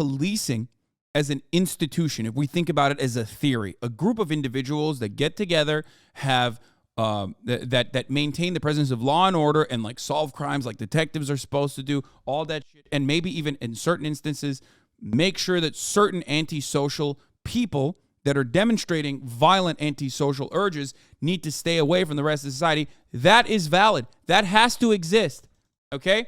policing as an institution, if we think about it as a theory, a group of individuals that get together, have that maintain the presence of law and order and like solve crimes like detectives are supposed to do, all that shit, and maybe even in certain instances make sure that certain antisocial people that are demonstrating violent antisocial urges need to stay away from the rest of society. That is valid. That has to exist. Okay?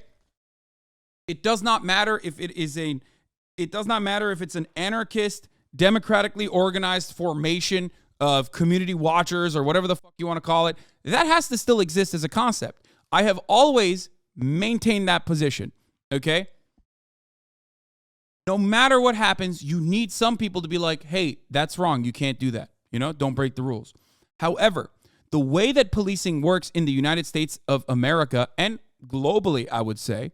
It does not matter if it's an anarchist, democratically organized formation of community watchers or whatever the fuck you want to call it. That has to still exist as a concept. I have always maintained that position. Okay? No matter what happens, you need some people to be like, hey, that's wrong. You can't do that. Don't break the rules. However, the way that policing works in the United States of America and globally, I would say,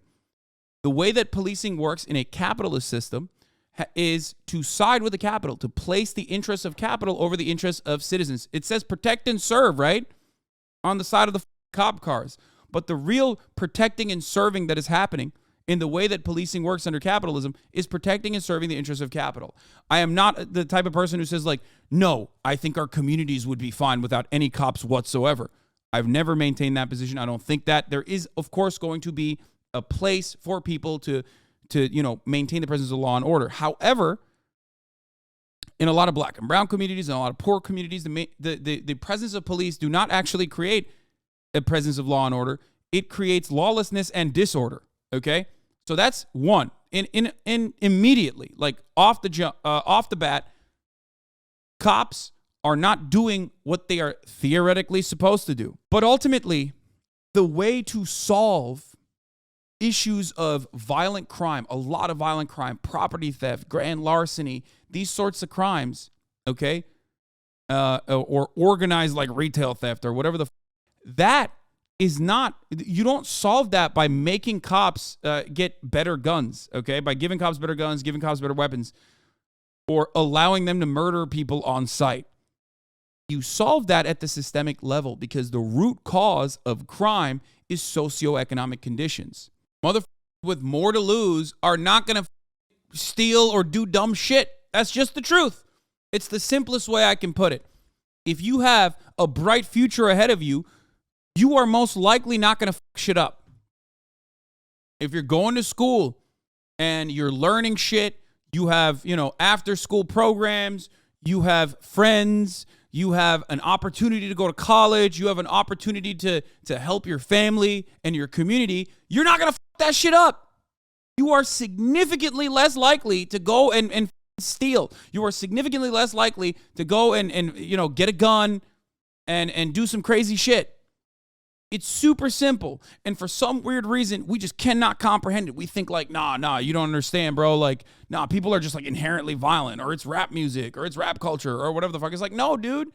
the way that policing works in a capitalist system is to side with the capital, to place the interests of capital over the interests of citizens. It says protect and serve, right? On the side of the cop cars. But the real protecting and serving that is happening in the way that policing works under capitalism is protecting and serving the interests of capital. I am not the type of person who says like, no, I think our communities would be fine without any cops whatsoever. I've never maintained that position. I don't think that. There is, of course, going to be a place for people to maintain the presence of law and order. However, in a lot of black and brown communities and a lot of poor communities, the presence of police do not actually create a presence of law and order. It creates lawlessness and disorder. Okay? So that's one. In immediately, like off the bat, cops are not doing what they are theoretically supposed to do. But ultimately, the way to solve issues of violent crime, a lot of violent crime, property theft, grand larceny, these sorts of crimes, okay, or organized like retail theft or whatever that is not, you don't solve that by making cops get better guns, okay? By giving cops better guns, giving cops better weapons, or allowing them to murder people on sight. You solve that at the systemic level because the root cause of crime is socioeconomic conditions. Motherfuckers with more to lose are not going to steal or do dumb shit. That's just the truth. It's the simplest way I can put it. If you have a bright future ahead of you, you are most likely not going to fuck shit up. If you're going to school and you're learning shit, you have, after school programs, you have friends, you have an opportunity to go to college, you have an opportunity to help your family and your community, you're not going to fuck that shit up. You are significantly less likely to go and steal. You are significantly less likely to go and get a gun and do some crazy shit. It's super simple. And for some weird reason, we just cannot comprehend it. We think like, nah, you don't understand, bro. Like, nah, people are just like inherently violent, or it's rap music, or it's rap culture, or whatever the fuck. It's like, no, dude.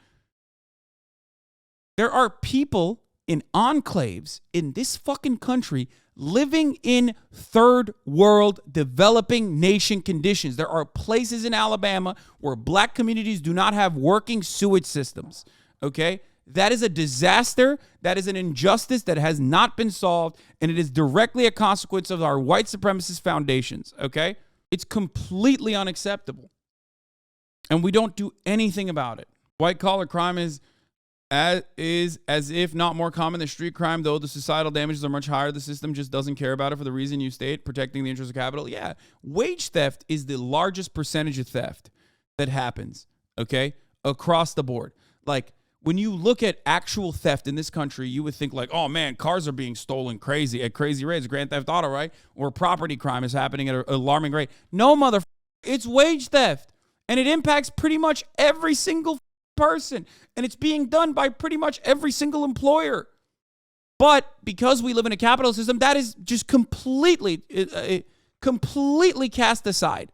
There are people in enclaves in this fucking country living in third world developing nation conditions. There are places in Alabama where black communities do not have working sewage systems, okay? That is a disaster. That is an injustice that has not been solved, and it is directly a consequence of our white supremacist foundations, okay? It's completely unacceptable, and we don't do anything about it. White-collar crime is as if not more common than street crime, though the societal damages are much higher. The system just doesn't care about it for the reason you state, protecting the interests of capital. Yeah, wage theft is the largest percentage of theft that happens, okay, across the board. Like, when you look at actual theft in this country, you would think like, oh man, cars are being stolen at crazy rates, Grand Theft Auto, right? Or property crime is happening at an alarming rate. No, motherfucker, it's wage theft. And it impacts pretty much every single person. And it's being done by pretty much every single employer. But because we live in a capitalist system, that is just completely cast aside.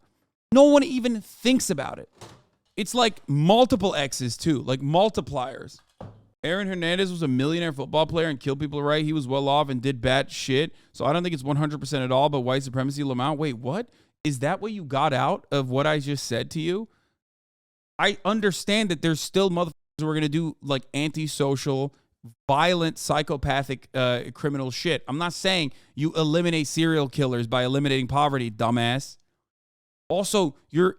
No one even thinks about it. It's like multiple X's too, like multipliers. Aaron Hernandez was a millionaire football player and killed people, right? He was well off and did bad shit. So I don't think it's 100% at all, but white supremacy, Lamont. Wait, what? Is that what you got out of what I just said to you? I understand that there's still motherfuckers who are going to do like antisocial, violent, psychopathic, criminal shit. I'm not saying you eliminate serial killers by eliminating poverty, dumbass. Also, you're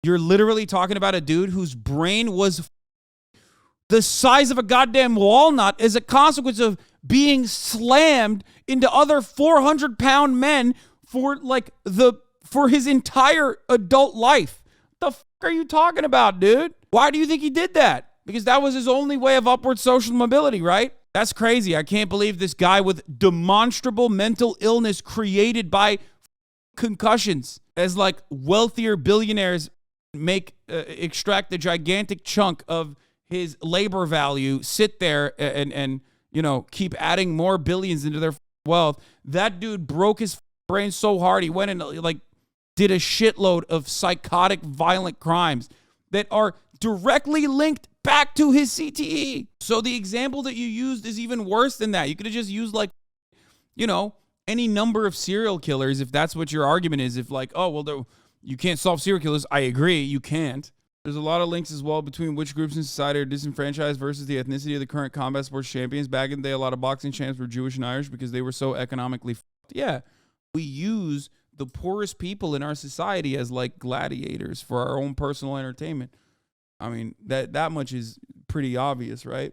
literally talking about a dude whose brain was the size of a goddamn walnut as a consequence of being slammed into other 400-pound men for his entire adult life. The fuck are you talking about, dude? Why do you think he did that? Because that was his only way of upward social mobility, right? That's crazy. I can't believe this guy with demonstrable mental illness created by concussions, as like wealthier billionaires extract a gigantic chunk of his labor value, sit there and keep adding more billions into their wealth. That dude broke his brain so hard he went and like did a shitload of psychotic violent crimes that are directly linked back to his CTE. So the example that you used is even worse than that. You could have just used like any number of serial killers if that's what your argument is. If like, oh well, you can't solve serial killers. I agree, you can't. There's a lot of links as well between which groups in society are disenfranchised versus the ethnicity of the current combat sports champions. Back in the day, a lot of boxing champs were Jewish and Irish because they were so economically yeah. We use the poorest people in our society as like gladiators for our own personal entertainment. I mean, that much is pretty obvious, right?